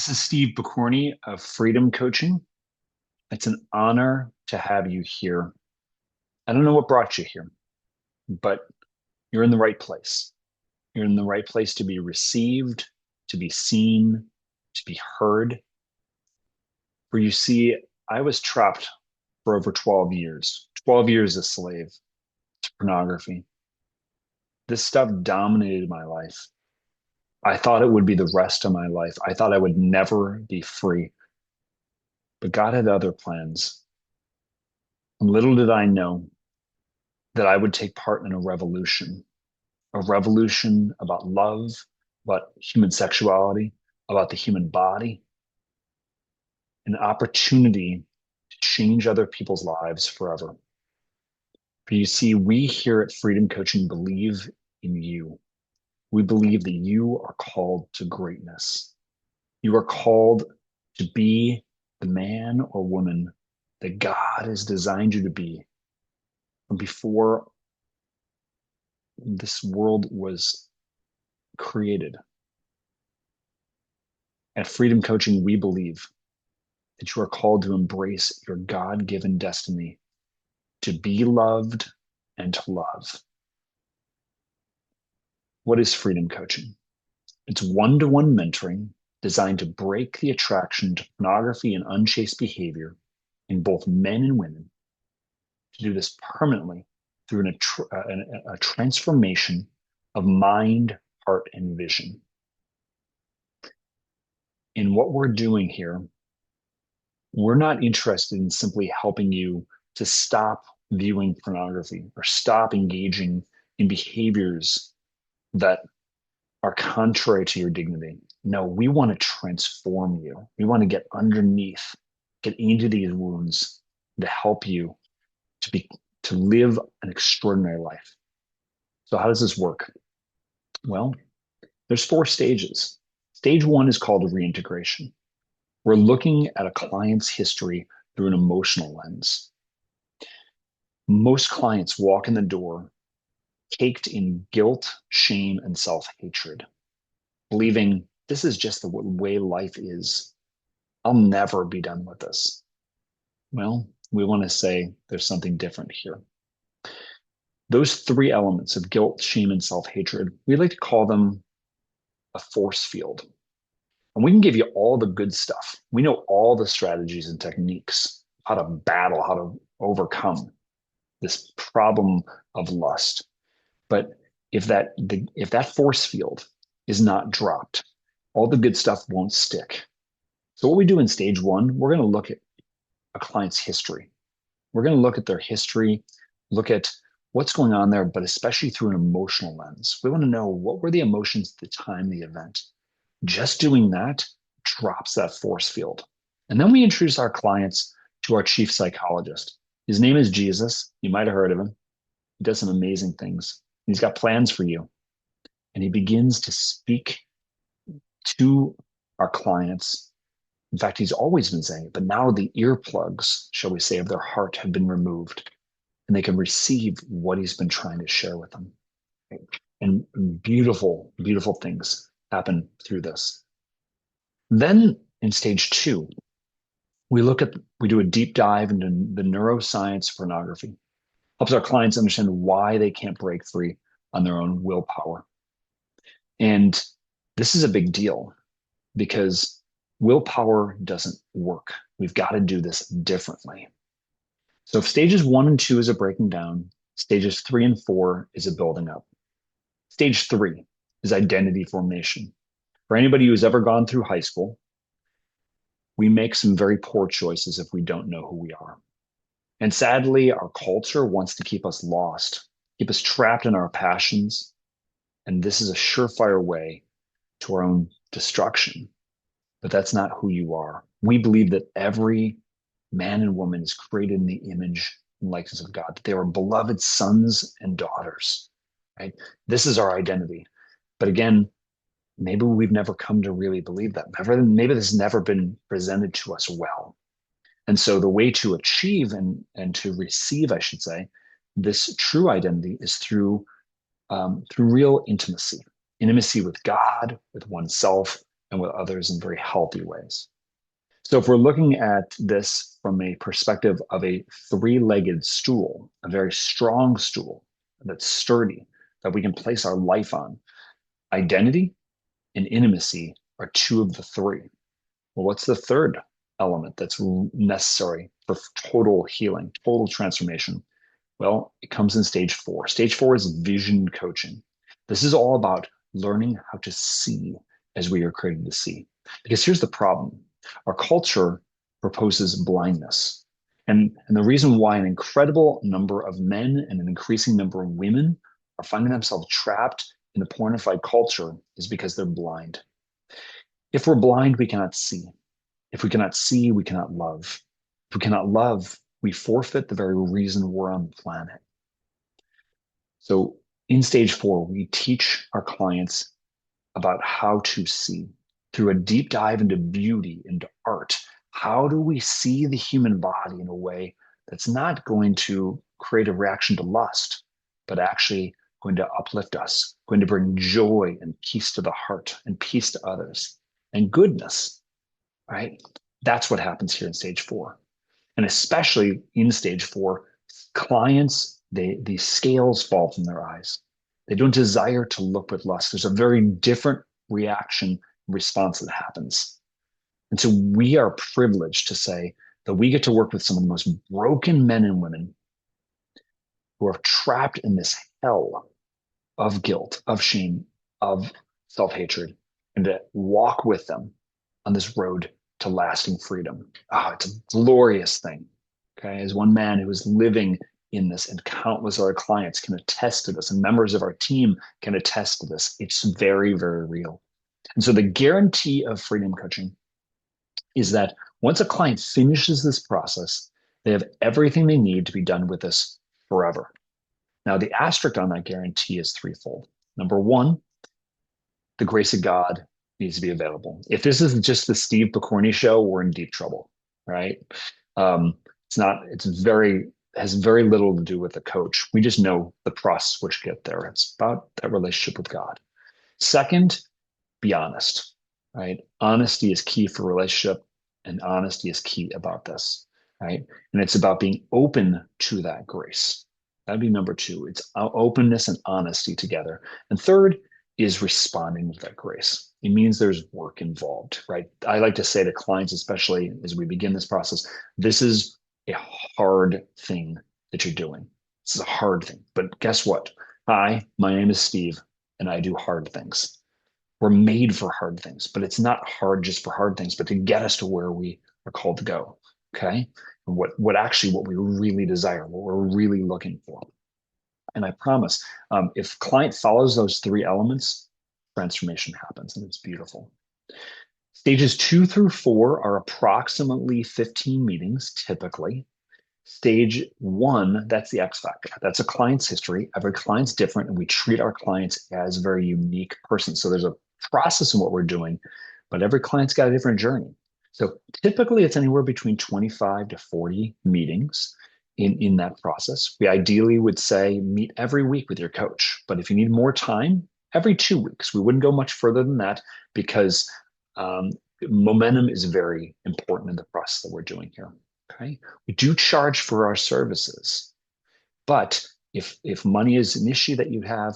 This is Steve Bicorni of Freedom Coaching. It's an honor to have you here. I don't know what brought you here, but you're in the right place. You're in the right place to be received, to be seen, to be heard. For you see, I was trapped for over 12 years a slave to pornography. This stuff dominated my life. I thought it would be the rest of my life. I thought I would never be free, but God had other plans. And little did I know that I would take part in a revolution about love, about human sexuality, about the human body, an opportunity to change other people's lives forever. For you see, we here at Freedom Coaching believe in you. We believe that you are called to greatness. You are called to be the man or woman that God has designed you to be from before this world was created. At Freedom Coaching, we believe that you are called to embrace your God given destiny to be loved and to love. What is Freedom Coaching? It's one-to-one mentoring designed to break the attraction to pornography and unchaste behavior in both men and women, to do this permanently through a transformation of mind, heart, and vision. In what we're doing here, we're not interested in simply helping you to stop viewing pornography or stop engaging in behaviors that are contrary to your dignity. No, we want to transform you. We want to get underneath, get into these wounds to help you to live an extraordinary life. So how does this work? Well, there's 4 stages. Stage 1 is called reintegration. We're looking at a client's history through an emotional lens. Most clients walk in the door caked in guilt, shame, and self-hatred, believing this is just the way life is. I'll never be done with this. Well, we want to say there's something different here. Those 3 elements of guilt, shame, and self-hatred, we like to call them a force field. And we can give you all the good stuff. We know all the strategies and techniques, how to battle, how to overcome this problem of lust. But if that force field is not dropped, all the good stuff won't stick. So what we do in stage 1, we're going to look at a client's history. We're going to look at their history, look at what's going on there, but especially through an emotional lens. We want to know, what were the emotions at the time of the event? Just doing that drops that force field. And then we introduce our clients to our chief psychologist. His name is Jesus. You might have heard of him. He does some amazing things. He's got plans for you. And he begins to speak to our clients. In fact, he's always been saying it, but now the earplugs, shall we say, of their heart have been removed, and they can receive what he's been trying to share with them. And beautiful, beautiful things happen through this. Then in stage 2, we do a deep dive into the neuroscience of pornography, helps our clients understand why they can't break free on their own willpower. And this is a big deal because willpower doesn't work. We've got to do this differently. So if stages 1 and 2 is a breaking down, stages 3 and 4 is a building up. Stage 3 is identity formation. For anybody who's ever gone through high school, we make some very poor choices if we don't know who we are. And sadly, our culture wants to keep us lost, keep us trapped in our passions. And this is a surefire way to our own destruction. But that's not who you are. We believe that every man and woman is created in the image and likeness of God, that they are beloved sons and daughters, right? This is our identity. But again, maybe we've never come to really believe that. Maybe this has never been presented to us well. And so the way to achieve and to receive, I should say, this true identity is through real intimacy with God, with oneself, and with others in very healthy ways. So if we're looking at this from a perspective of a three-legged stool, a very strong stool that's sturdy, that we can place our life on, identity and intimacy are two of the three. Well, what's the third element that's necessary for total healing, total transformation? Well, it comes in stage four. Stage four is vision coaching. This is all about learning how to see as we are created to see. Because here's the problem. Our culture proposes blindness. And the reason why an incredible number of men and an increasing number of women are finding themselves trapped in the pornified culture is because they're blind. If we're blind, we cannot see. If we cannot see, we cannot love. If we cannot love, we forfeit the very reason we're on the planet. So in stage four, we teach our clients about how to see through a deep dive into beauty, into art. How do we see the human body in a way that's not going to create a reaction to lust, but actually going to uplift us, going to bring joy and peace to the heart and peace to others and goodness, right? That's what happens here in stage four. And especially in stage four, clients, the scales fall from their eyes. They don't desire to look with lust. There's a very different reaction response that happens. And so we are privileged to say that we get to work with some of the most broken men and women who are trapped in this hell of guilt, of shame, of self-hatred, and to walk with them on this road to lasting freedom. Oh, it's a glorious thing. Okay. As one man who is living in this, and countless other clients can attest to this, and members of our team can attest to this. It's very, very real. And so the guarantee of freedom coaching is that once a client finishes this process, they have everything they need to be done with this forever. Now, the asterisk on that guarantee is threefold. Number one, the grace of God needs to be available. If this is just the Steve Picorni show, we're in deep trouble, right? It's not, it's very, has very little to do with the coach. We just know the process which get there. It's about that relationship with God. Second, be honest, right? Honesty is key for relationship, and honesty is key about this, right? And it's about being open to that grace. That'd be number two. It's openness and honesty together. And third is responding with that grace. It means there's work involved, right? I like to say to clients, especially as we begin this process, this is a hard thing that you're doing. This is a hard thing. But guess what? Hi, my name is Steve, and I do hard things. We're made for hard things, but it's not hard just for hard things, but to get us to where we are called to go. Okay. And what we really desire, what we're really looking for. And I promise, if client follows those three elements, transformation happens, and it's beautiful. Stages 2 through 4 are approximately 15 meetings, typically. Stage 1, that's the X factor. That's a client's history. Every client's different, and we treat our clients as very unique persons. So there's a process in what we're doing, but every client's got a different journey. So typically, it's anywhere between 25 to 40 meetings in that process. We ideally would say meet every week with your coach, but if you need more time, every 2 weeks. We wouldn't go much further than that because momentum is very important in the process that we're doing here. Okay, we do charge for our services, but if money is an issue that you have,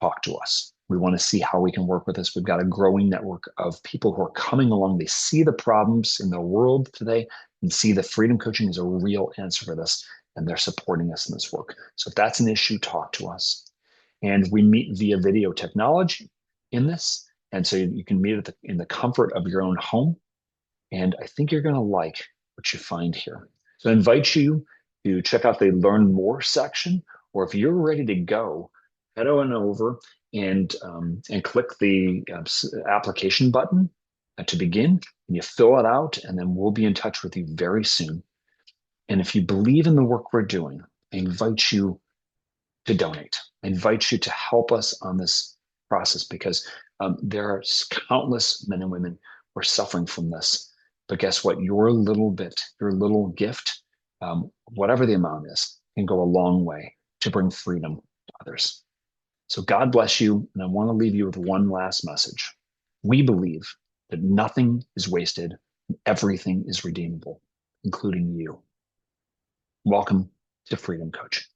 talk to us. We want to see how we can work with this. We've got a growing network of people who are coming along. They see the problems in the world today and see that freedom coaching is a real answer for this, and they're supporting us in this work. So if that's an issue, talk to us. And we meet via video technology in this. And so you can meet in the comfort of your own home. And I think you're going to like what you find here. So I invite you to check out the Learn More section, or if you're ready to go, head on over and click the application button to begin, and you fill it out, and then we'll be in touch with you very soon. And if you believe in the work we're doing, I invite you to donate. I invite you to help us on this process because there are countless men and women who are suffering from this. But guess what? Your little bit, your little gift, whatever the amount is, can go a long way to bring freedom to others. So God bless you. And I want to leave you with one last message. We believe that nothing is wasted, and everything is redeemable, including you. Welcome to Freedom Coach.